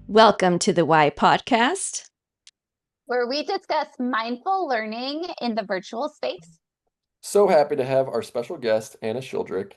Welcome to the Why Podcast. Where we discuss mindful learning in the virtual space. So happy to have our special guest, Anna Shildrik.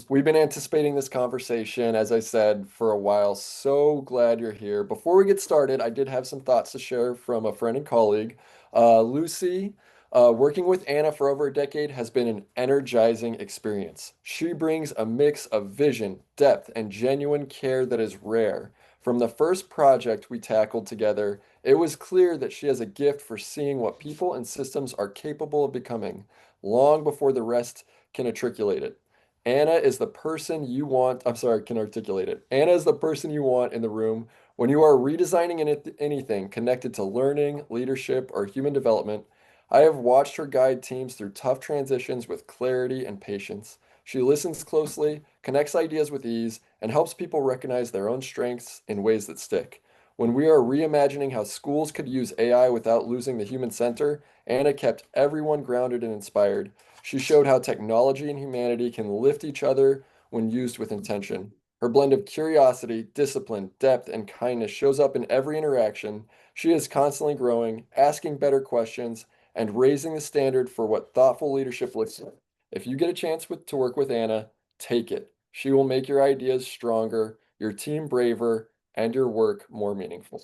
We've been anticipating this conversation, as I said, for a while. So glad you're here. Before we get started, I did have some thoughts to share from a friend and colleague. Lucy, working with Anna for over a decade has been an energizing experience. She brings a mix of vision, depth, and genuine care that is rare. From the first project we tackled together, it was clear that she has a gift for seeing what people and systems are capable of becoming long before the rest can articulate it. Anna is the person you want, I'm sorry, can articulate it. Anna is the person you want in the room when you are redesigning anything connected to learning, leadership, or human development. I have watched her guide teams through tough transitions with clarity and patience. She listens closely, connects ideas with ease, and helps people recognize their own strengths in ways that stick. When we are reimagining how schools could use AI without losing the human center, Anna kept everyone grounded and inspired. She showed how technology and humanity can lift each other when used with intention. Her blend of curiosity, discipline, depth, and kindness shows up in every interaction. She is constantly growing, asking better questions, and raising the standard for what thoughtful leadership looks like. If you get a chance to work with Anna, take it. She will make your ideas stronger, your team braver, and your work more meaningful.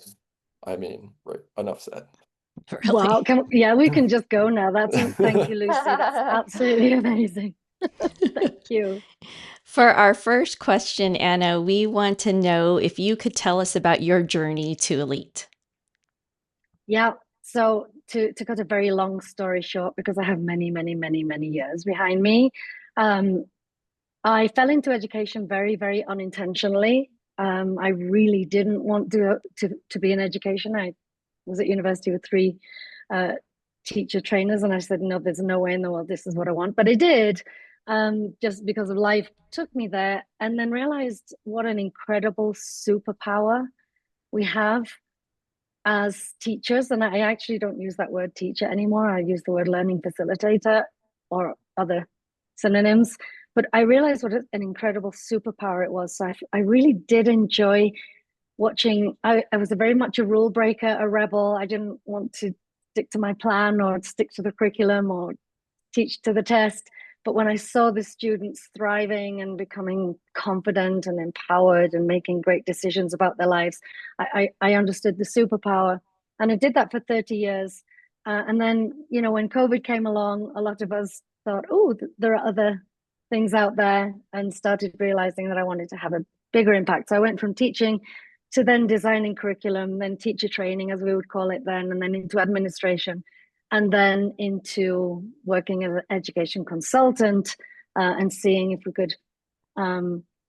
I mean, right, enough said. Really? Wow, we can just go now. Thank you, Lucy. That's absolutely amazing. Thank you. For our first question, Anna, we want to know if you could tell us about your journey to Elite. Yeah. So to cut a very long story short, because I have many, many, many, many years behind me, I fell into education very, very unintentionally. I really didn't want to be in education. I was at university with three teacher trainers, and I said, no, there's no way in the world this is what I want. But I did, just because of life took me there, and then realized what an incredible superpower we have as teachers. And I actually don't use that word teacher anymore. I use the word learning facilitator or other synonyms. But I realized what an incredible superpower it was. So I really did enjoy watching. I was very much a rule breaker, a rebel. I didn't want to stick to my plan or stick to the curriculum or teach to the test. But when I saw the students thriving and becoming confident and empowered and making great decisions about their lives, I understood the superpower. And I did that for 30 years. And then, when COVID came along, a lot of us thought, oh, there are other things out there, and started realizing that I wanted to have a bigger impact. So I went from teaching to then designing curriculum, then teacher training, as we would call it then, and then into administration, and then into working as an education consultant, and seeing if we could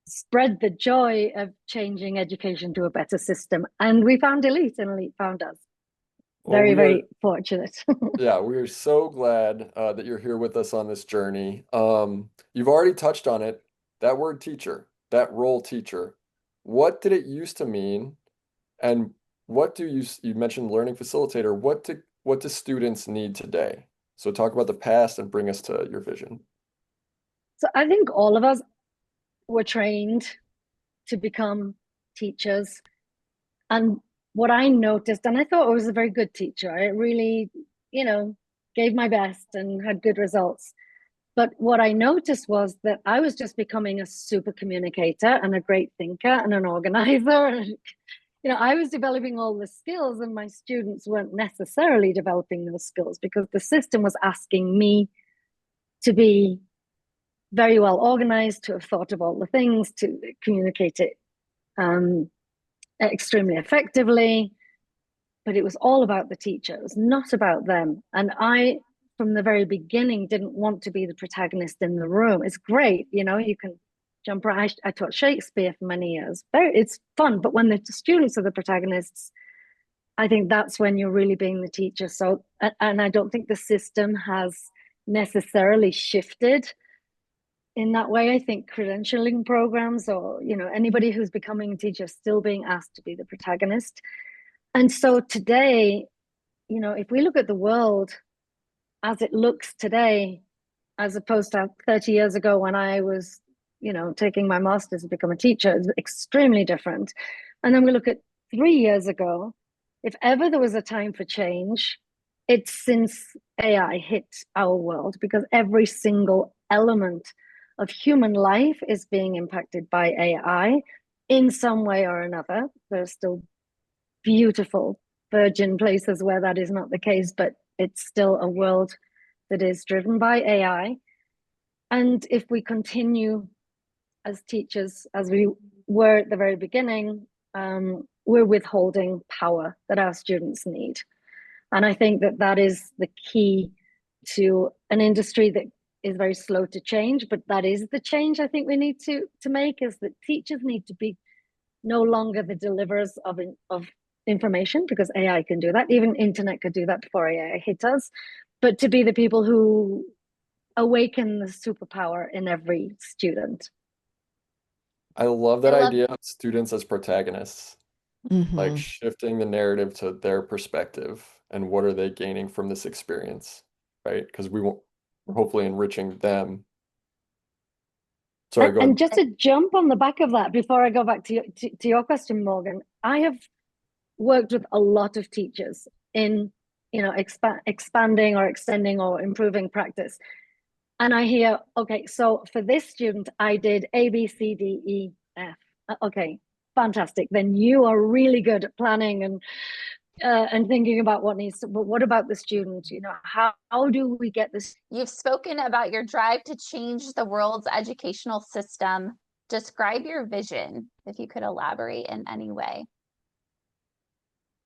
spread the joy of changing education to a better system. And we found Elite, and Elite found us. Very, very fortunate. Yeah, we are so glad that you're here with us on this journey. You've already touched on it, that word teacher, that role teacher. What did it used to mean? And what do you mentioned learning facilitator, what do students need today? So talk about the past and bring us to your vision. So I think all of us were trained to become teachers. And what I noticed, and I thought I was a very good teacher, I really, gave my best and had good results. But what I noticed was that I was just becoming a super communicator and a great thinker and an organizer. I was developing all the skills, and my students weren't necessarily developing those skills because the system was asking me to be very well organized, to have thought of all the things, to communicate it extremely effectively. But it was all about the teacher. It was not about them. And I, from the very beginning, didn't want to be the protagonist in the room. It's great, you can jump right. I taught Shakespeare for many years. It's fun. But when the students are the protagonists, I think that's when you're really being the teacher. So, and I don't think the system has necessarily shifted in that way. I think credentialing programs, or anybody who's becoming a teacher, is still being asked to be the protagonist. And so today, if we look at the world as it looks today, as opposed to 30 years ago when I was, taking my master's to become a teacher, it's extremely different. And then we look at 3 years ago, if ever there was a time for change, it's since AI hit our world, because every single element of human life is being impacted by AI in some way or another. There's still beautiful virgin places where that is not the case, but it's still a world that is driven by AI. And if we continue as teachers, as we were at the very beginning, we're withholding power that our students need. And I think that that is the key to an industry that is very slow to change, but that is the change I think we need to make, is that teachers need to be no longer the deliverers of information, because AI can do that. Even internet could do that before AI hit us, but to be the people who awaken the superpower in every student. I love I that love idea of students as protagonists, like Hmm. shifting the narrative to their perspective and what are they gaining from this experience, right? Because we're hopefully enriching them. Sorry, go And ahead. just to jump on the back of that, before I go back to your question, Morgan, I have worked with a lot of teachers in, expanding or extending or improving practice. And I hear, okay, so for this student, I did A, B, C, D, E, F. Okay, fantastic. Then you are really good at planning and thinking about what needs to, but what about the student? How do we get this? You've spoken about your drive to change the world's educational system. Describe your vision, if you could elaborate in any way.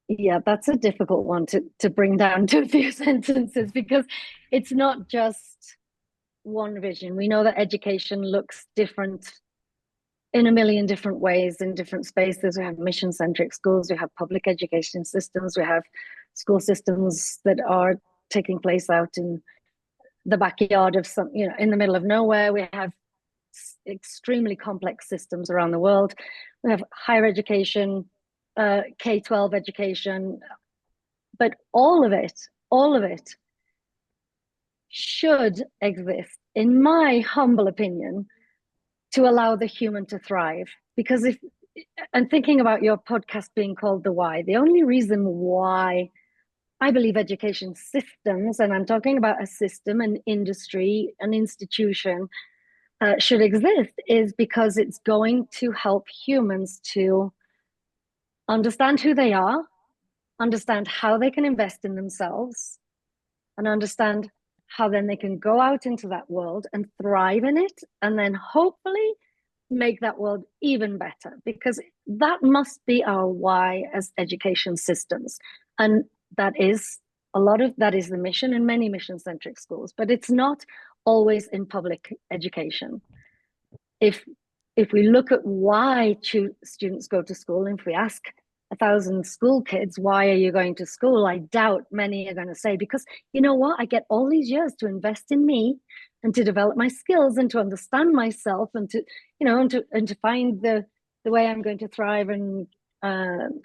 Yeah, that's a difficult one to bring down to a few sentences, because it's not just one vision. We know that education looks different in a million different ways in different spaces. We have mission-centric schools, we have public education systems, we have school systems that are taking place out in the backyard of some, in the middle of nowhere. We have extremely complex systems around the world. We have higher education, K-12 education, but all of it should exist, in my humble opinion, to allow the human to thrive. Because if, and thinking about your podcast being called The Why, the only reason why I believe education systems, and I'm talking about a system, an industry, an institution, should exist, is because it's going to help humans to understand who they are, understand how they can invest in themselves, and understand how then they can go out into that world and thrive in it, and then hopefully make that world even better, because that must be our why as education systems. And that is, a lot of that is the mission in many mission-centric schools, but it's not always in public education. If we look at why students go to school, and if we ask 1,000 school kids, why are you going to school? I doubt many are going to say, because you know what? I get all these years to invest in me and to develop my skills and to understand myself and to, and to find the way I'm going to thrive and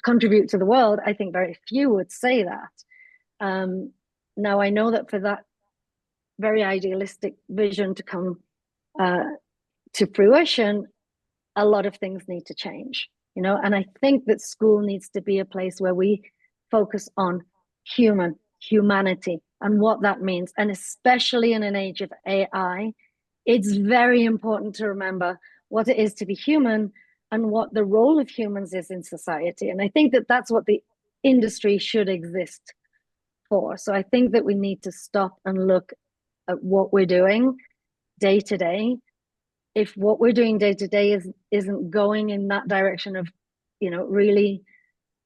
contribute to the world. I think very few would say that. Now, I know that for that very idealistic vision to come to fruition, a lot of things need to change, and I think that school needs to be a place where we focus on humanity and what that means. And especially in an age of AI, it's very important to remember what it is to be human and what the role of humans is in society. And I think that that's what the industry should exist for. So I think that we need to stop and look at what we're doing day to day. If what we're doing day to day isn't going in that direction of, really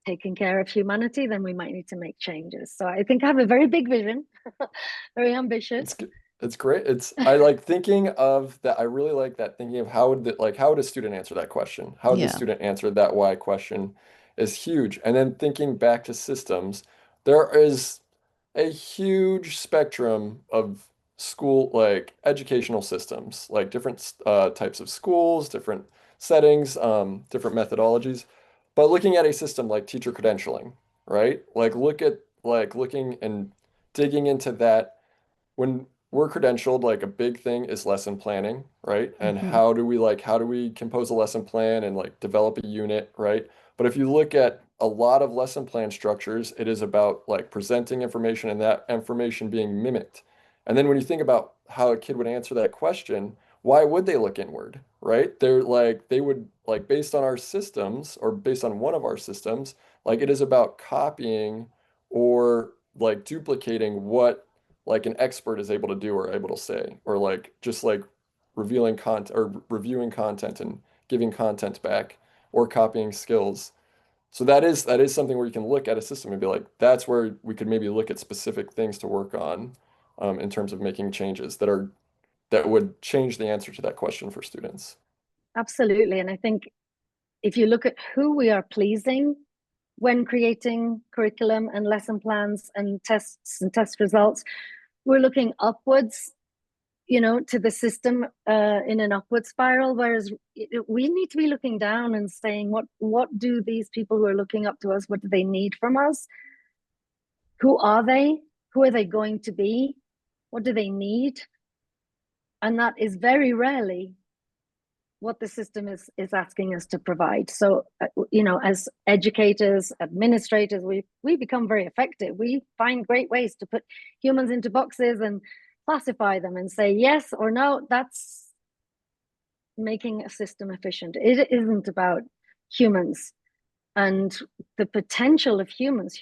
taking care of humanity, then we might need to make changes. So I think I have a very big vision, very ambitious. It's great. I like thinking of that. I really like that thinking of how would a student answer that question? How would the Yeah. student answer that why question is huge. And then thinking back to systems, there is a huge spectrum of school, like educational systems, like different types of schools, different settings, different methodologies. But looking at a system like teacher credentialing, right? Like looking and digging into that when we're credentialed, like a big thing is lesson planning, right? And Hmm. how do we compose a lesson plan and like develop a unit, right? But if you look at a lot of lesson plan structures, it is about like presenting information and that information being mimicked. And then when you think about how a kid would answer that question, why would they look inward, right? They're like, they would like based on our systems or based on one of our systems, like it is about copying or like duplicating what like an expert is able to do or able to say, or like just like revealing content or reviewing content and giving content back or copying skills. So that is something where you can look at a system and be like, that's where we could maybe look at specific things to work on in terms of making changes that would change the answer to that question for students. Absolutely. And I think if you look at who we are pleasing when creating curriculum and lesson plans and tests and test results, we're looking upwards, to the system in an upward spiral, whereas we need to be looking down and saying, what do these people who are looking up to us, what do they need from us? Who are they? Who are they going to be? What do they need? And that is very rarely what the system is asking us to provide. So, as educators, administrators, we become very effective. We find great ways to put humans into boxes and classify them and say yes or no. That's making a system efficient. It isn't about humans and the potential of humans.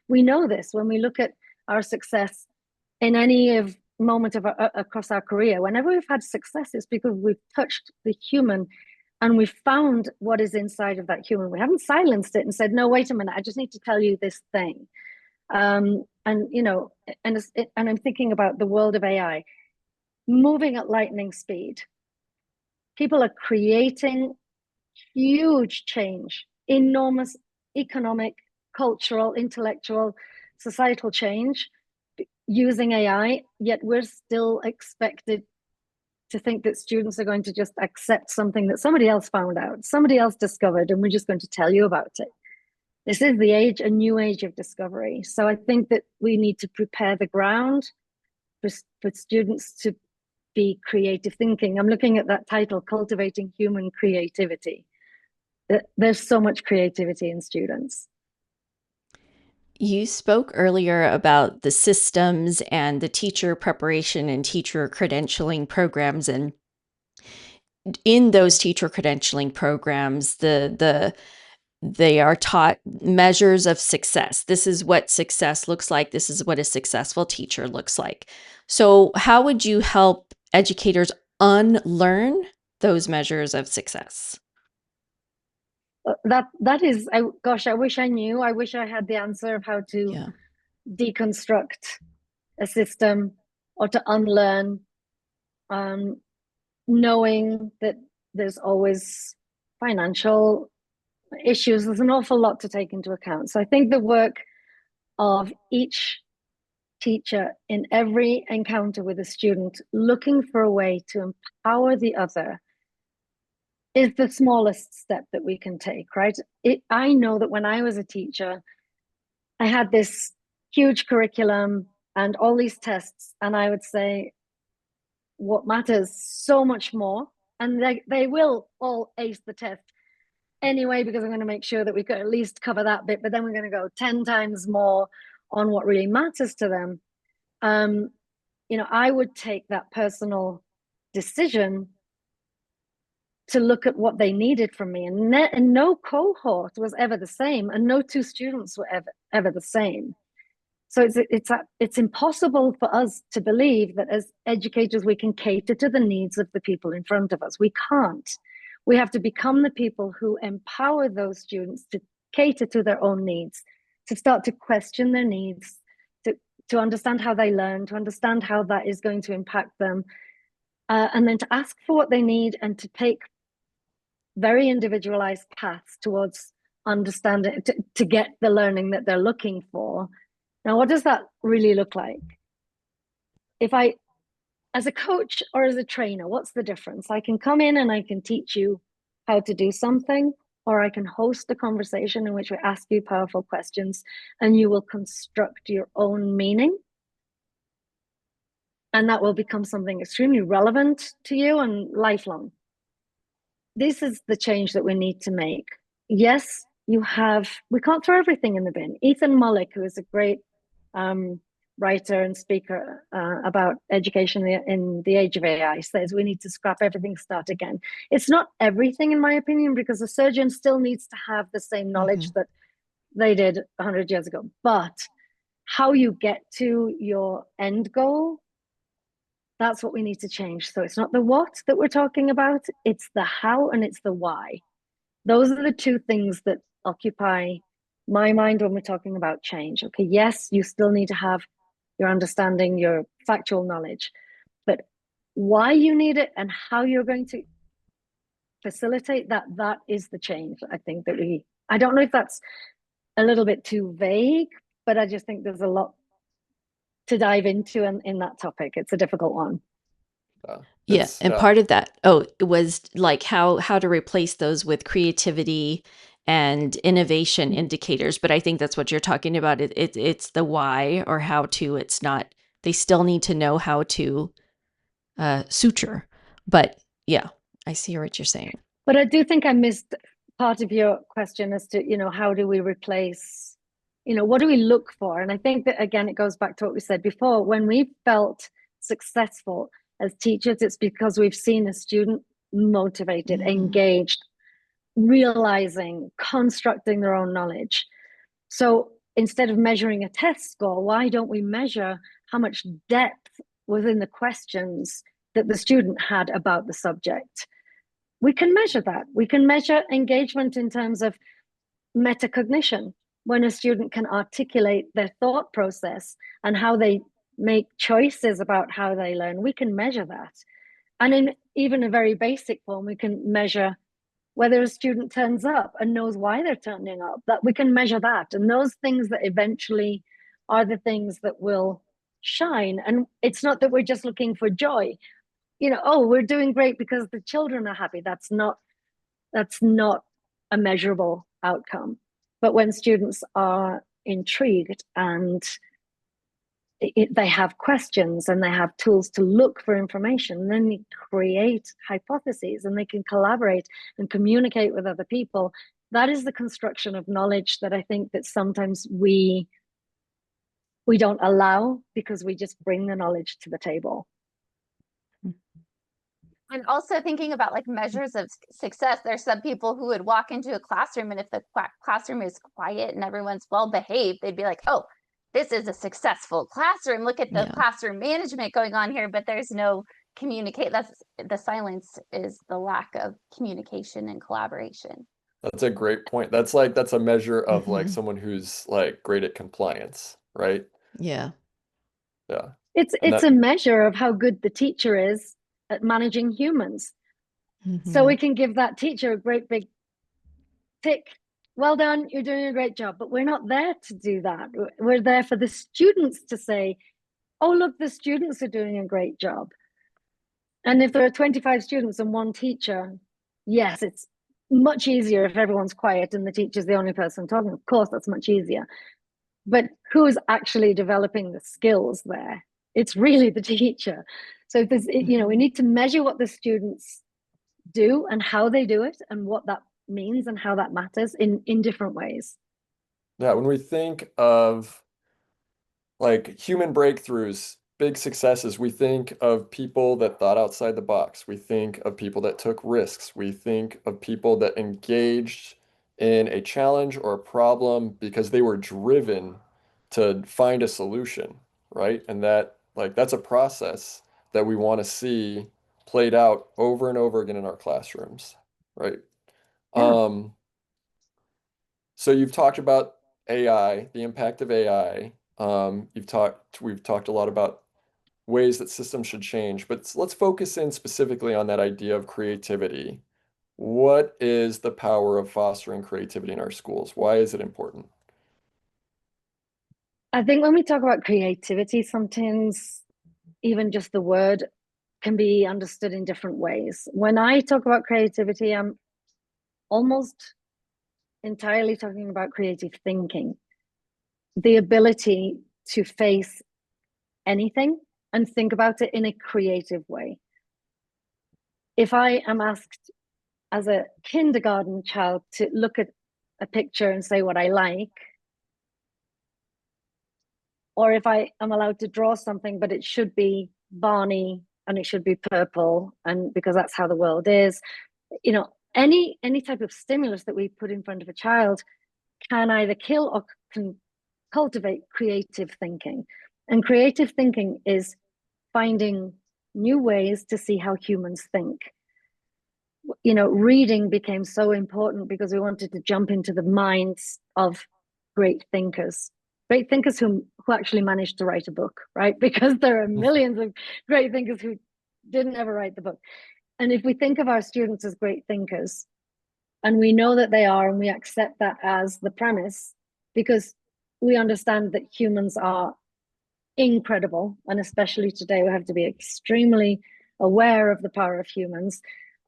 We know this when we look at our success in any of moment of across our career. Whenever we've had success, it's because we've touched the human and we've found what is inside of that human. We haven't silenced it and said, no, wait a minute, I just need to tell you this thing. And I'm thinking about the world of AI moving at lightning speed. People are creating huge change, enormous economic, cultural, intellectual, societal change using AI, yet we're still expected to think that students are going to just accept something that somebody else found out, somebody else discovered, and we're just going to tell you about it. This is a new age of discovery. So I think that we need to prepare the ground for students to be creative thinking. I'm looking at that title, Cultivating Human Creativity. There's so much creativity in students. You spoke earlier about the systems and the teacher preparation and teacher credentialing programs. And in those teacher credentialing programs, they are taught measures of success. This is what success looks like. This is what a successful teacher looks like. So how would you help educators unlearn those measures of success? That is, gosh, I wish I knew. I wish I had the answer of how to deconstruct a system or to unlearn, knowing that there's always financial issues. There's an awful lot to take into account. So I think the work of each teacher in every encounter with a student, looking for a way to empower the other, is the smallest step that we can take, right? I know that when I was a teacher, I had this huge curriculum and all these tests, and I would say, what matters so much more, and they will all ace the test anyway, because I'm going to make sure that we could at least cover that bit, but then we're going to go 10 times more on what really matters to them. I would take that personal decision to look at what they needed from me, and no cohort was ever the same, and no two students were ever the same. So it's impossible for us to believe that as educators we can cater to the needs of the people in front of us. We can't. We have to become the people who empower those students to cater to their own needs, to start to question their needs, to understand how they learn, to understand how that is going to impact them, and then to ask for what they need and to take very individualized paths towards understanding, to get the learning that they're looking for. Now, what does that really look like? As a coach or as a trainer, what's the difference? I can come in and I can teach you how to do something, or I can host a conversation in which we ask you powerful questions and you will construct your own meaning. And that will become something extremely relevant to you and lifelong. This is the change that we need to make. Yes, we can't throw everything in the bin. Ethan Mollick, who is a great writer and speaker about education in the age of AI, says we need to scrap everything, start again. It's not everything, in my opinion, because a surgeon still needs to have the same knowledge that they did 100 years ago. But how you get to your end goal, that's what we need to change. So it's not the what that we're talking about, it's the how and it's the why. Those are the two things that occupy my mind when we're talking about change. Okay, yes, you still need to have your understanding, your factual knowledge, but why you need it and how you're going to facilitate that, that is the change. I think that I don't know if that's a little bit too vague, but I just think there's a lot to dive into in that topic. It's a difficult one. Yeah, and part of that, it was like how to replace those with creativity and innovation indicators. But I think that's what you're talking about. It's the why or how to. It's not. They still need to know how to suture. But yeah, I see what you're saying. But I do think I missed part of your question as to, how do we replace, what do we look for? And I think that, again, it goes back to what we said before. When we felt successful as teachers, it's because we've seen a student motivated, engaged, realizing, constructing their own knowledge. So instead of measuring a test score, why don't we measure how much depth within the questions that the student had about the subject? We can measure that. We can measure engagement in terms of metacognition, when a student can articulate their thought process and how they make choices about how they learn. We can measure that. And in even a very basic form, we can measure whether a student turns up and knows why they're turning up, that we can measure that. And those things that eventually are the things that will shine. And it's not that we're just looking for joy. We're doing great because the children are happy. That's not a measurable outcome. But when students are intrigued and they have questions and they have tools to look for information, then they create hypotheses and they can collaborate and communicate with other people. That is the construction of knowledge that I think that sometimes we don't allow, because we just bring the knowledge to the table. And also thinking about like measures of success, there's some people who would walk into a classroom, and if the classroom is quiet and everyone's well behaved, they'd be like, oh, this is a successful classroom. Look at the classroom management going on here, but there's no communicate. That's the silence is the lack of communication and collaboration. That's a great point. That's a measure of like someone who's like great at compliance, right? Yeah. Yeah. It's a measure of how good the teacher is at managing humans. So we can give that teacher a great big tick. Well done, you're doing a great job. But we're not there to do that. We're there for the students to say, oh, look, the students are doing a great job. And if there are 25 students and one teacher, yes, it's much easier if everyone's quiet and the teacher's the only person talking. Of course, that's much easier. But who's actually developing the skills there? It's really the teacher. So if there's, we need to measure what the students do and how they do it and what that means and how that matters in different ways. Yeah, when we think of like human breakthroughs, big successes, we think of people that thought outside the box. We think of people that took risks. We think of people that engaged in a challenge or a problem because they were driven to find a solution, right? And that's a process that we want to see played out over and over again in our classrooms, right? Yeah. So you've talked about AI, the impact of AI. We've talked a lot about ways that systems should change, but let's focus in specifically on that idea of creativity. What is the power of fostering creativity in our schools? Why is it important? I think when we talk about creativity, sometimes even just the word can be understood in different ways. When I talk about creativity, I'm almost entirely talking about creative thinking, the ability to face anything and think about it in a creative way. If I am asked as a kindergarten child to look at a picture and say what I like, or if I am allowed to draw something, but it should be Barney and it should be purple, and because that's how the world is. Any type of stimulus that we put in front of a child can either kill or can cultivate creative thinking. And creative thinking is finding new ways to see how humans think. Reading became so important because we wanted to jump into the minds of great thinkers who actually managed to write a book, right? Because there are millions of great thinkers who didn't ever write the book. And if we think of our students as great thinkers, and we know that they are, and we accept that as the premise, because we understand that humans are incredible, and especially today, we have to be extremely aware of the power of humans.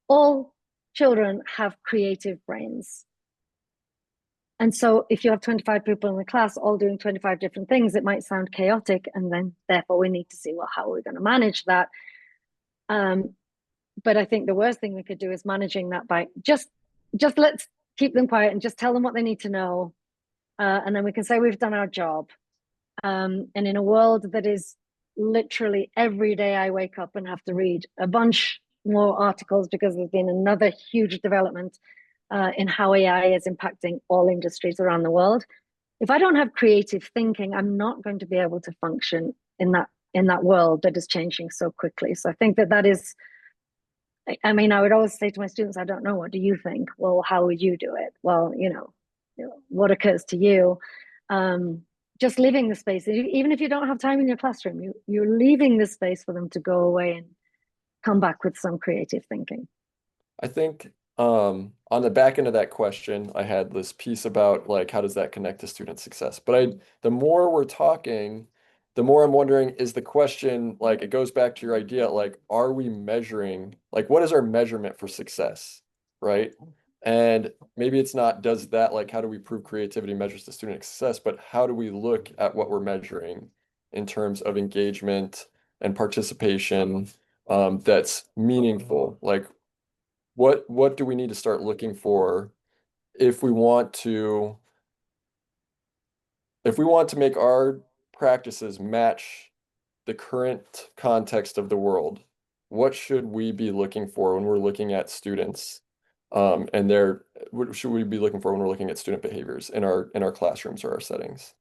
All children have creative brains. And so if you have 25 people in the class all doing 25 different things, it might sound chaotic. And then therefore we need to see, well, how are we going to manage that? But I think the worst thing we could do is managing that by just let's keep them quiet and just tell them what they need to know. And then we can say we've done our job. And in a world that is literally every day I wake up and have to read a bunch more articles because there's been another huge development in how AI is impacting all industries around the world. If I don't have creative thinking, I'm not going to be able to function in that world that is changing so quickly. So I think that is, I mean, I would always say to my students, I don't know, what do you think? Well, how would you do it? Well, what occurs to you? Just leaving the space, even if you don't have time in your classroom, you're leaving the space for them to go away and come back with some creative thinking. I think on the back end of that question, I had this piece about like how does that connect to student success? But the more we're talking, the more I'm wondering, is the question like it goes back to your idea, like are we measuring, like what is our measurement for success, right? And maybe it's not does that like how do we prove creativity measures the student success, but how do we look at what we're measuring in terms of engagement and participation that's meaningful? Like what do we need to start looking for if we want to make our practices match the current context of the world? What should we be looking for when we're looking at students? And what should we be looking for when we're looking at student behaviors in our classrooms or our settings?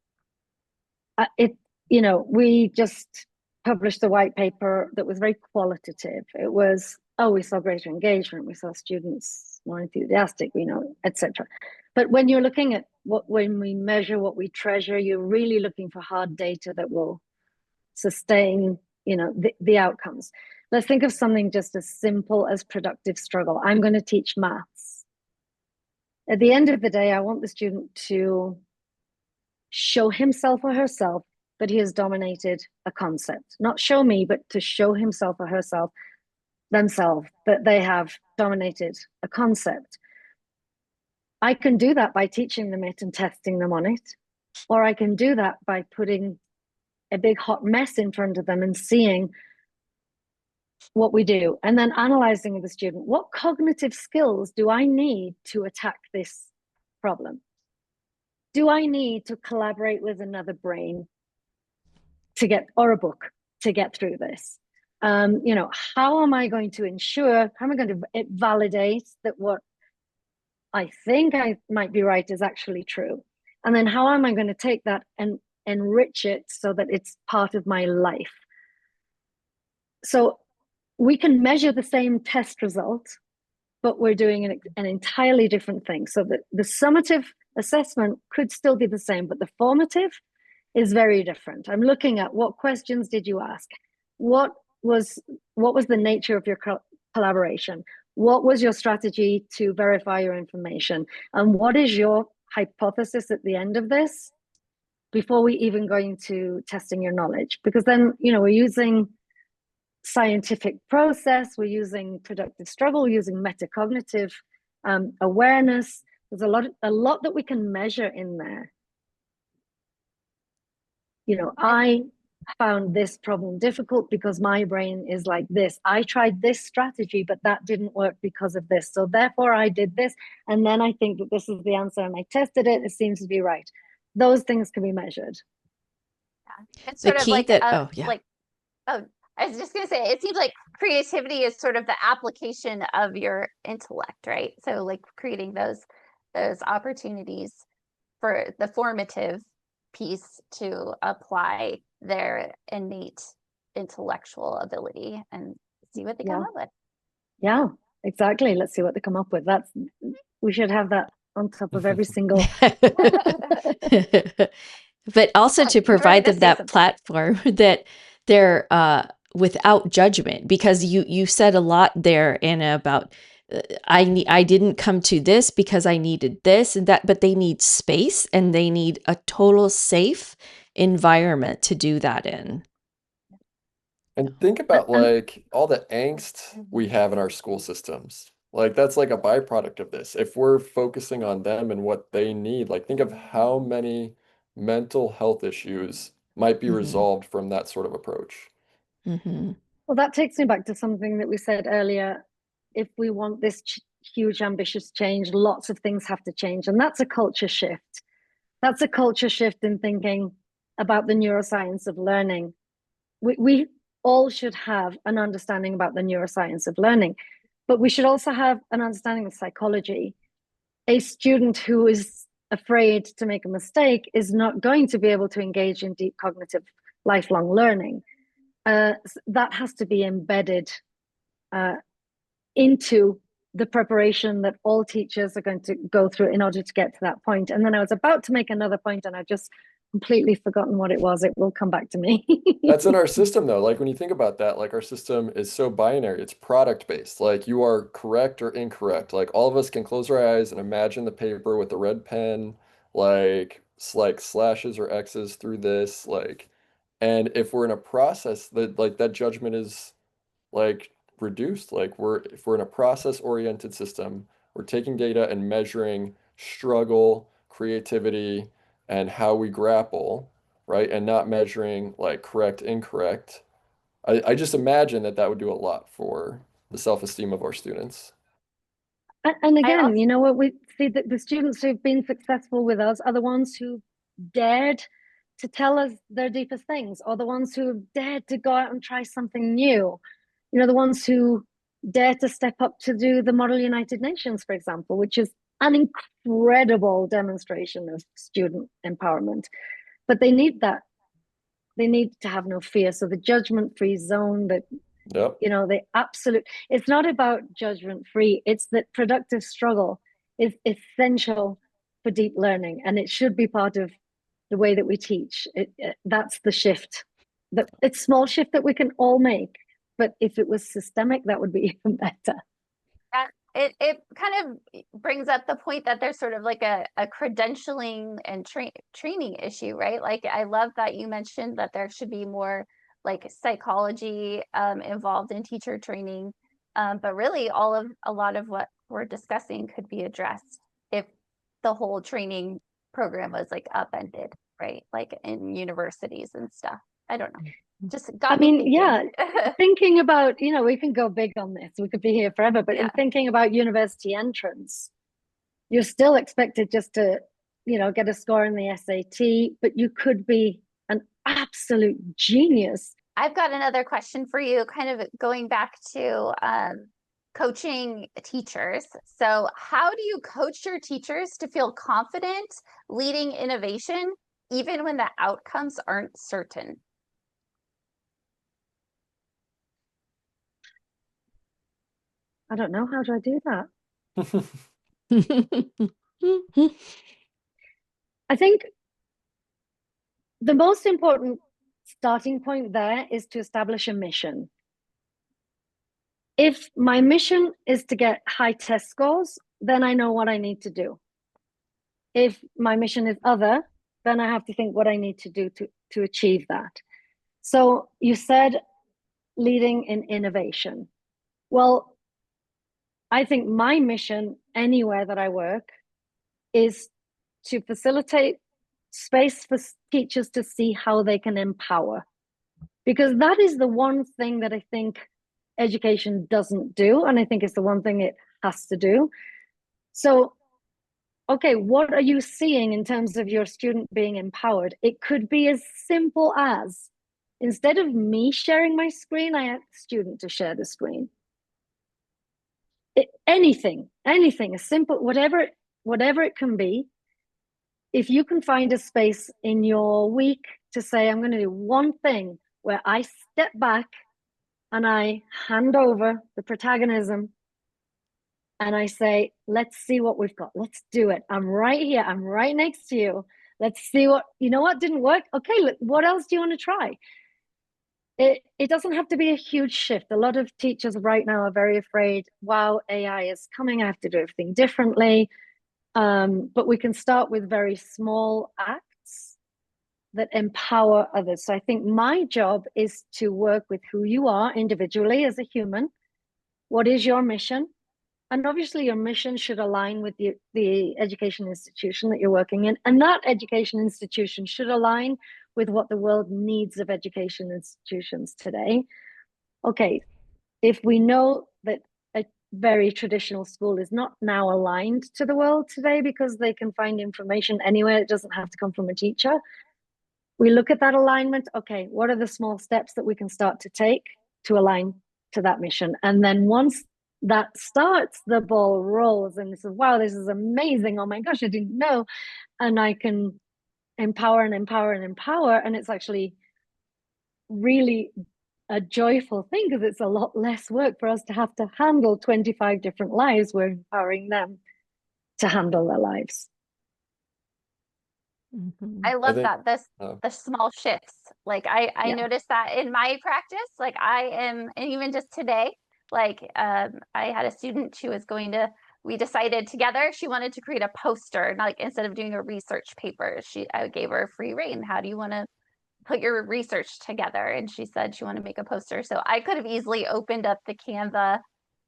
We just published a white paper that was very qualitative. It was, we saw greater engagement, we saw students more enthusiastic, etc. But when you're looking at when we measure what we treasure, you're really looking for hard data that will sustain, the outcomes. Let's think of something just as simple as productive struggle. I'm going to teach maths. At the end of the day, I want the student to show himself or herself that he has dominated a concept. Not show me, but to show himself or herself, themselves, that they have dominated a concept. I can do that by teaching them it and testing them on it. Or I can do that by putting a big hot mess in front of them and seeing what we do. And then analyzing with the student, what cognitive skills do I need to attack this problem? Do I need to collaborate with another brain or a book to get through this? How am I going to validate that what I think I might be right is actually true? And then how am I going to take that and enrich it so that it's part of my life? So we can measure the same test result, but we're doing an entirely different thing. So the summative assessment could still be the same, but the formative is very different. I'm looking at what questions did you ask? What was the nature of your collaboration? What was your strategy to verify your information? And what is your hypothesis at the end of this before we even go into testing your knowledge? Because then, we're using scientific process, we're using productive struggle, we're using metacognitive awareness. There's a lot that we can measure in there. found this problem difficult because my brain is like this. I tried this strategy, but that didn't work because of this. So therefore I did this. And then I think that this is the answer and I tested it. It seems to be right. Those things can be measured. It's The sort of key like that, oh, yeah. like, oh, I was just gonna say, it seems like creativity is sort of the application of your intellect, right? So like creating those opportunities for the formative piece to apply their innate intellectual ability and see what they come up with. Yeah, exactly. Let's see what they come up with. We should have that on top of every single. But also to You're ready provide to them say that something. platform that they're without judgment, because you said a lot there, Anna, about I didn't come to this because I needed this and that, but they need space and they need a total safe environment to do that in. And think about like all the angst we have in our school systems. Like that's like a byproduct of this. If we're focusing on them and what they need, like think of how many mental health issues might be Mm-hmm. resolved from that sort of approach. Mm-hmm. Well, that takes me back to something that we said earlier. If we want this huge, ambitious change, lots of things have to change. And that's a culture shift. That's a culture shift in thinking about the neuroscience of learning. We all should have an understanding about the neuroscience of learning, but we should also have an understanding of psychology. A student who is afraid to make a mistake is not going to be able to engage in deep cognitive lifelong learning. That has to be embedded into the preparation that all teachers are going to go through in order to get to that point. And then I was about to make another point and I've just completely forgotten what it was. It will come back to me. That's in our system though. Like when you think about that, like our system is so binary. It's product based. Like you are correct or incorrect. Like all of us can close our eyes and imagine the paper with the red pen, like slashes or X's through this, like, and if we're in a process that like that judgment is like reduced. Like if we're in a process oriented system, we're taking data and measuring struggle, creativity, and how we grapple, right? And not measuring like correct, incorrect. I just imagine that that would do a lot for the self-esteem of our students. And I again, also, you know what, we see that the students who've been successful with us are the ones who dared to tell us their deepest things, or the ones who dared to go out and try something new. You know, the ones who dare to step up to do the Model United Nations, for example, which is an incredible demonstration of student empowerment. But they need that. They need to have no fear. So the judgment-free zone, that Yep. you know, the absolute, it's not about judgment free, it's that productive struggle is essential for deep learning, and it should be part of the way that we teach that's the shift, that it's small shift that we can all make, but if it was systemic, that would be even better. it kind of brings up the point that there's sort of like a credentialing and training issue, right? Like I love that you mentioned that there should be more like psychology involved in teacher training, but really a lot of what we're discussing could be addressed if the whole training program was like upended, right? Like in universities and stuff. I don't know. Just I got me mean, thinking. yeah, thinking about, you know, we can go big on this, we could be here forever, but Yeah. in thinking about university entrance, you're still expected just to, you know, get a score in the SAT, but you could be an absolute genius. I've got another question for you, kind of going back to coaching teachers. So, how do you coach your teachers to feel confident leading innovation, even when the outcomes aren't certain? I don't know. How do I do that? I think the most important starting point there is to establish a mission. If my mission is to get high test scores, then I know what I need to do. If my mission is other, then I have to think what I need to do to achieve that. So you said leading in innovation. Well, I think my mission anywhere that I work is to facilitate space for teachers to see how they can empower. because that is the one thing that I think education doesn't do. And I think it's the one thing it has to do. So, okay, what are you seeing in terms of your student being empowered? It could be as simple as, instead of me sharing my screen, I ask the student to share the screen. Anything, a simple, whatever it can be. If you can find a space in your week to say, I'm going to do one thing where I step back and I hand over the protagonism and I say, let's see what we've got. Let's do it. I'm right here. I'm right next to you. Let's see what didn't work. Okay, look, what else do you want to try? It doesn't have to be a huge shift. A lot of teachers right now are very afraid, wow, AI is coming. I have to do everything differently. But we can start with very small acts that empower others. So I think my job is to work with who you are individually as a human. What is your mission? And obviously your mission should align with the education institution that you're working in. And that education institution should align with what the world needs of education institutions today. Okay, if we know that a very traditional school is not now aligned to the world today because they can find information anywhere, it doesn't have to come from a teacher. We look at that alignment. Okay, what are the small steps that we can start to take to align to that mission? And then once that starts, the ball rolls and it's, wow, this is amazing. Oh my gosh, I didn't know. And I can empower and empower and empower. And it's actually really a joyful thing because it's a lot less work for us to have to handle 25 different lives. We're empowering them to handle their lives. I love that. Oh, The small shifts. Like I noticed that in my practice. Like and even just today, like I had a student who was we decided together she wanted to create a poster, like instead of doing a research paper, I gave her free rein. How do you want to put your research together? And she said she wanted to make a poster. So I could have easily opened up the Canva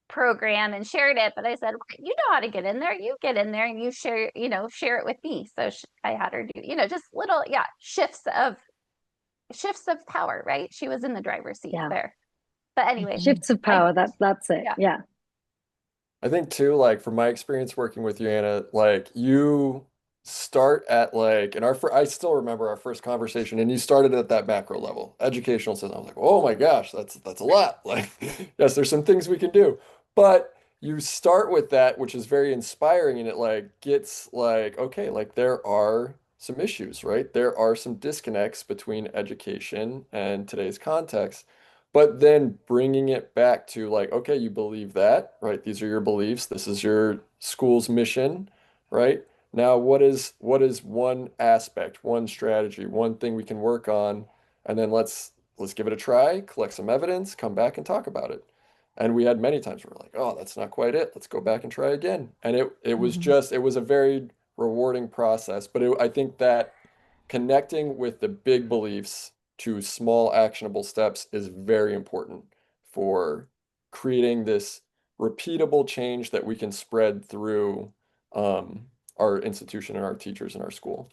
program and shared it, but I said, you know how to get in there. You get in there and you share it with me. So I had her do just little shifts of power, right? She was in the driver's seat there. But anyway, shifts of power. That's it. Yeah. I think too, like from my experience working with you, Anna, like you start at like, and I still remember our first conversation, and you started at that macro level, educational system. I was like, oh my gosh, that's a lot. Like, yes, there's some things we can do, but you start with that, which is very inspiring, and it like gets like, okay, like there are some issues, right? There are some disconnects between education and today's context. But then bringing it back to like, okay, you believe that, right? These are your beliefs. This is your school's mission, right? Now, what is one aspect, one strategy, one thing we can work on, and then let's give it a try, collect some evidence, come back and talk about it. And we had many times where we're like, oh, that's not quite it. Let's go back and try again. And it was a very rewarding process. But I think that connecting with the big beliefs to small actionable steps is very important for creating this repeatable change that we can spread through our institution and our teachers in our school.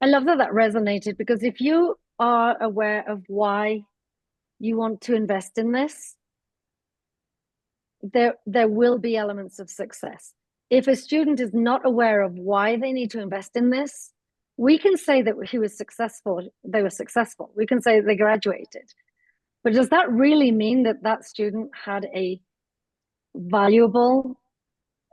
I love that resonated, because if you are aware of why you want to invest in this, there will be elements of success. If a student is not aware of why they need to invest in this, we can say that they were successful. We can say they graduated. But does that really mean that that student had a valuable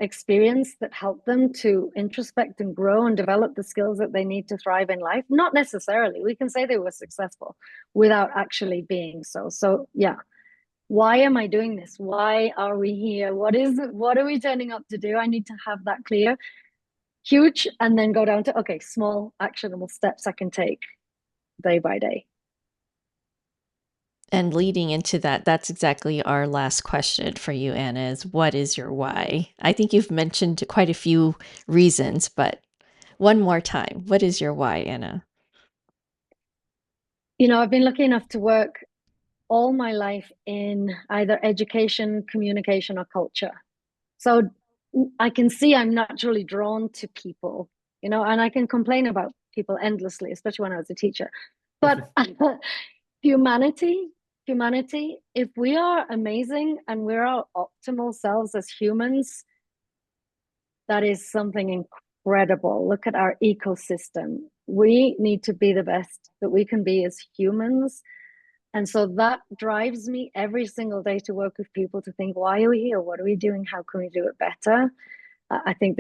experience that helped them to introspect and grow and develop the skills that they need to thrive in life? Not necessarily. We can say they were successful without actually being so. So yeah, why am I doing this? Why are we here? What are we turning up to do? I need to have that clear, huge, and then go down to, okay, small actionable steps I can take day by day. And leading into that, that's exactly our last question for you, Anna, is what is your why? I think you've mentioned quite a few reasons, but one more time, what is your why, Anna? I've been lucky enough to work all my life in either education, communication, or culture. So I can see I'm naturally drawn to people, and I can complain about people endlessly, especially when I was a teacher. But humanity, if we are amazing and we're our optimal selves as humans, that is something incredible. Look at our ecosystem. We need to be the best that we can be as humans. And so that drives me every single day to work with people to think, why are we here? What are we doing? How can we do it better? I think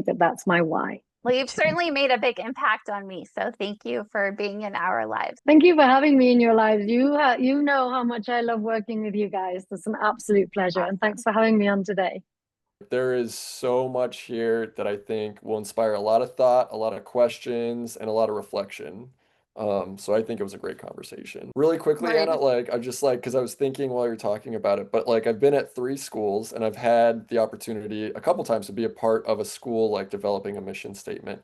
that's my why. Well, you've certainly made a big impact on me. So thank you for being in our lives. Thank you for having me in your lives. You know how much I love working with you guys. It's an absolute pleasure. Awesome. And thanks for having me on today. There is so much here that I think will inspire a lot of thought, a lot of questions, and a lot of reflection. So I think it was a great conversation. Really quickly, Anna, Morgen. like I just like because I was thinking while you're talking about it, but like I've been at 3 schools and I've had the opportunity a couple times to be a part of a school like developing a mission statement.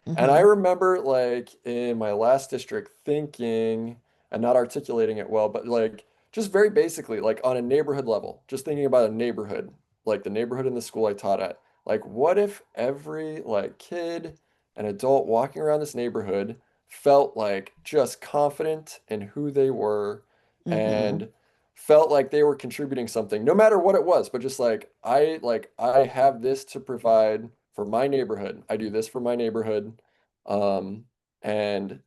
And I Mhm. remember like in my last district thinking and not articulating it well, but like just very basically, like on a neighborhood level, just thinking about a neighborhood, like the neighborhood in the school I taught at. Like, what if every like kid and adult walking around this neighborhood felt like just confident in who they were Mhm. and felt like they were contributing something, no matter what it was, but just like I have this to provide for my neighborhood. I do this for my neighborhood. Um, and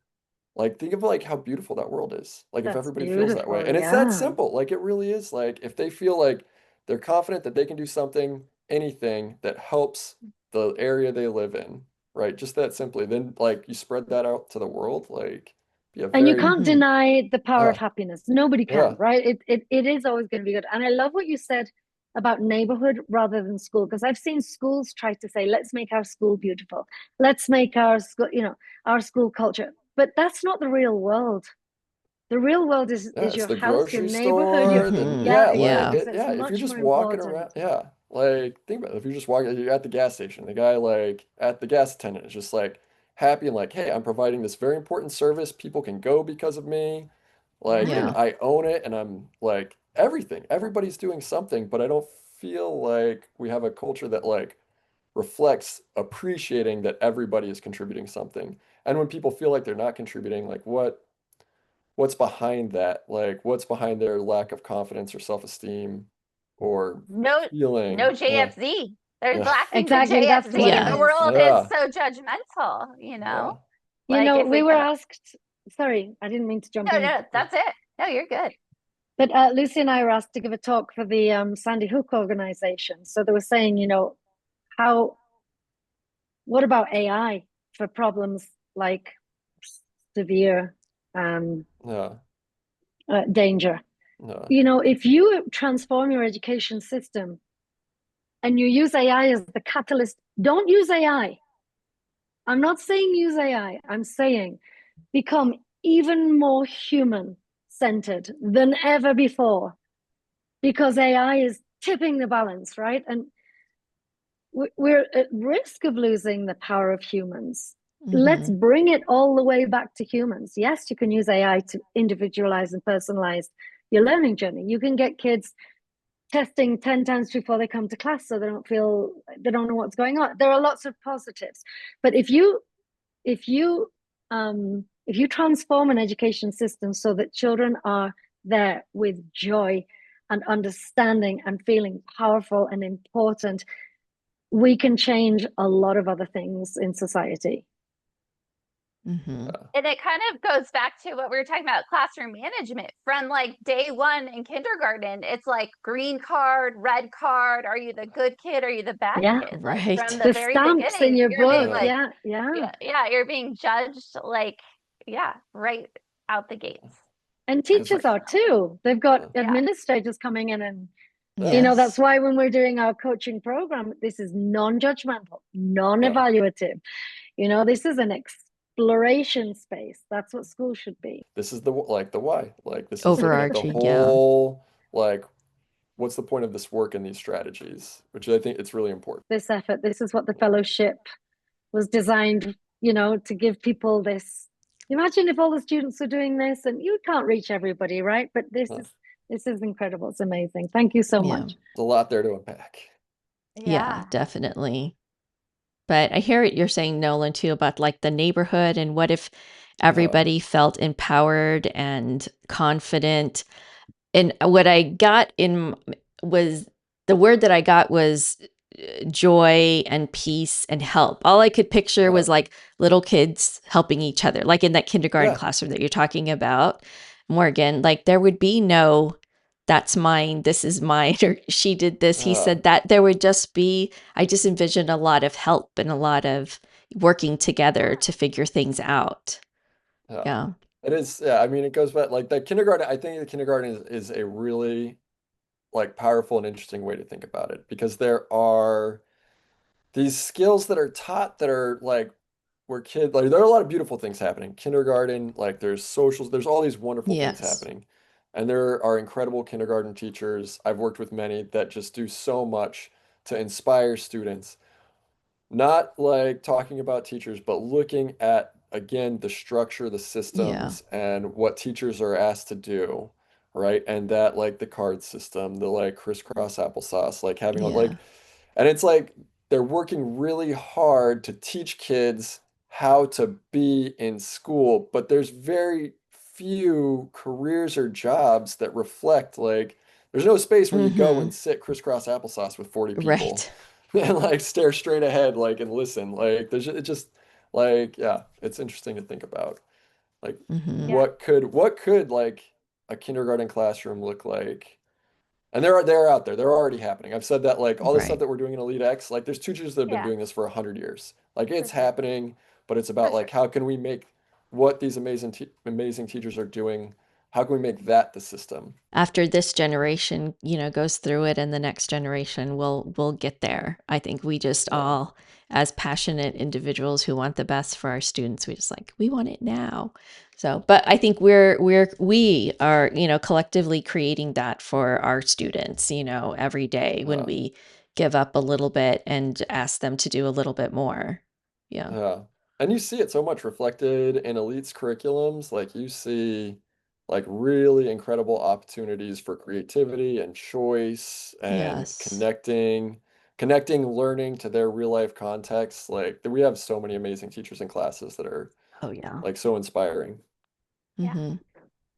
like think of like how beautiful that world is. Like if That's everybody feels that way. beautiful. And it's that Yeah. simple. Like it really is like if they feel like they're confident that they can do something, anything that helps the area they live in, right? Just that simply. Then like you spread that out to the world, like be a And you very can't Mhm. deny the power of yeah, happiness. Nobody can, yeah, right? It is always going to be good. And I love what you said about neighborhood rather than school, because I've seen schools try to say, let's make our school beautiful. Let's make our school, our school culture. But that's not the real world. The real world yeah, is it's your the house, your grocery neighborhood, your store, then Mhm. yeah, yeah, like Yeah. exactly. it So it's yeah, if you're much just more walking important. around, yeah, like think about it. If you're just walking, you're at the gas station, the guy like at the gas attendant is just like happy and like, hey, I'm providing this very important service. People can go because of me. Like, and Yeah. Yeah. I own it and I'm like everything. Everybody's doing something, but I don't feel like we have a culture that like reflects appreciating that everybody is contributing something. And when people feel like they're not contributing, like what's behind that? Like, what's behind their lack of confidence or self-esteem or No, no feeling? Yeah, JFZ. They're yeah, lacking the Exactly. That's JFZ. what it Yeah. The is. world is yeah, so judgmental. yeah. Like if we We were could, asked, sorry, I didn't mean to jump no, in. no, that's it. No, you're good. But Lucy and I were asked to give a talk for the Sandy Hook organization. So they were saying, how, what about AI for problems like severe Yeah, danger? no, If you transform your education system and you use AI as the catalyst, don't use AI. I'm not saying use AI. I'm saying become even more human centered than ever before, because AI is tipping the balance, right? And we're at risk of losing the power of humans. Let's Mhm. bring it all the way back to humans. Yes, you can use AI to individualize and personalize your learning journey. You can get kids testing 10 times before they come to class so they don't know what's going on. There are lots of positives. But if you transform an education system so that children are there with joy and understanding and feeling powerful and important, we can change a lot of other things in society. Mhm. yeah, And it kind of goes back to what we were talking about classroom management from like day one in kindergarten. It's like green card, red card. Are you the good kid? Are you the bad Yeah. kid? Like from Right. the The very stamps in beginning, your you're being book. yeah. like, Yeah. Yeah. yeah, you're being judged like, yeah, right out the gates. And Because teachers are Unfortunately. too. They've got Yeah. administrators coming in and yeah, that's Yes. why when we're doing our coaching program, this is non-judgmental, yeah. non-evaluative. This is an exploration space. That's what school should be. This is like the why. Like this is looking at the Overarching, yeah. whole like what's the point of this work and these strategies, which I think it's really important. This effort, this is what the fellowship was designed, to give people this. Imagine if all the students are doing this, and you can't reach everybody, right? But Yeah. this is incredible. It's amazing. Thank you so Yeah. much. There's a lot there to unpack. Yeah, Yeah. definitely. But I hear what you're saying, Nolan, too, about like the neighborhood and what if Everybody felt empowered and confident. And what I got in was the word that I got was joy and peace and help. All I could picture was like little kids helping each other, like in that kindergarten classroom that you're talking about, Morgan. Like there would be no, that's mine, this is mine, or she did this, he said that. There would just be, I just envisioned a lot of help and a lot of working together to figure things out. Yeah. It is, yeah, I mean, it goes back like that kindergarten. I think the kindergarten is a really like powerful and interesting way to think about it because there are these skills that are taught that are like where kids like there are a lot of beautiful things happening. Kindergarten, like there's socials, there's all these wonderful things Yes. happening. And there are incredible kindergarten teachers. I've worked with many that just do so much to inspire students. Not like talking about teachers, but looking at again the structure, the Yeah. systems, and what teachers are asked to do, right? And that like the card system, the like crisscross applesauce, like having Yeah. and it's like they're working really hard to teach kids how to be in school, but there's very few careers or jobs that reflect like there's no space where you go Mm-hmm. and sit crisscross applesauce with 40 people Right. and like stare straight ahead like and listen. Like it just like yeah, it's interesting to think about. Like Mm-hmm. Yeah. what could like a kindergarten classroom look like? And they're out there. They're already happening. I've said that like all the stuff Right. that we're doing in Elite X, like there's teachers that have been Yeah. doing this for 100 years. Like For it's sure. happening, but it's For about sure. like how can we make what these amazing teachers are doing, how can we make that the system? After this generation, goes through it and the next generation will get there. I think we just Yeah. all, as passionate individuals who want the best for our students, we just like, we want it now. So, but I think we are, collectively creating that for our students, every day when Yeah. we give up a little bit and ask them to do a little bit more. Yeah. Yeah. And you see it so much reflected in elites curriculums. Like you see like really incredible opportunities for creativity and choice and Yes. connecting learning to their real life context. Like we have so many amazing teachers and classes that are Oh yeah. like so inspiring. Yeah. Mm-hmm.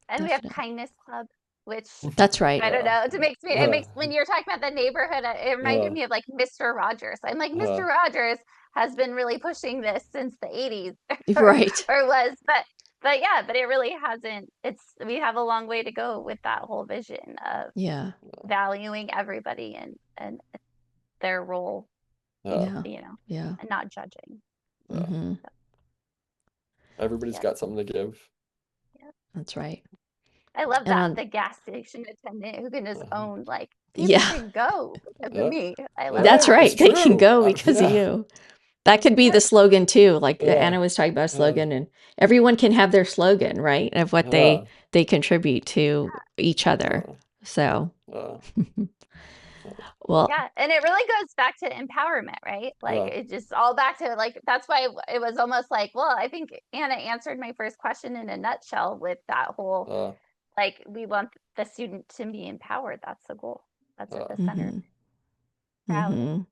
And we have Definitely. kindness club, which That's right. I don't Uh, know. It uh, makes when you're talking about the neighborhood, it reminded uh, me of like Mr. Rogers. I'm like uh, Mr. Rogers has been really pushing this since the 80s or Right. or was, but yeah, but it really hasn't. We have a long way to go with that whole vision of Yeah. valuing everybody and their role, uh, Yeah. you know, Yeah. and not judging. uh. Mm-hmm. So, Everybody's yeah, got something to give. yeah. That's right. I love And that on, the gas station attendant who can just Uh-huh. own like people yeah, can go because of Yeah. me. I love that's Yeah, that. it's right. They can true. go because of Yeah. you. That could be Yep. the slogan too. Like Uh, Anna was talking about a uh, slogan, and everyone can have their slogan, right? Of what they uh, they contribute to each other. uh, So, uh, well, Yeah, and it really goes back to empowerment, right? Like uh, it just all back to like that's why it was almost like, well, I think Anna answered my first question in a nutshell with that whole uh, like we want the student to be empowered. That's the goal. That's at uh, the center. mm-hmm, Proud. mm-hmm.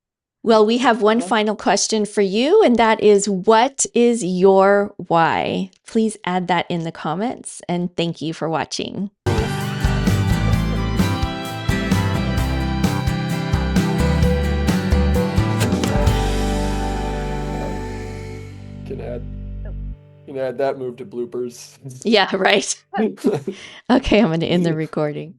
Well, we have one uh. final question for you, and that is, what is your why? Please add that in the comments, and thank you for watching. Can add can add that move to bloopers. Yeah, right. Okay, I'm going to end the recording.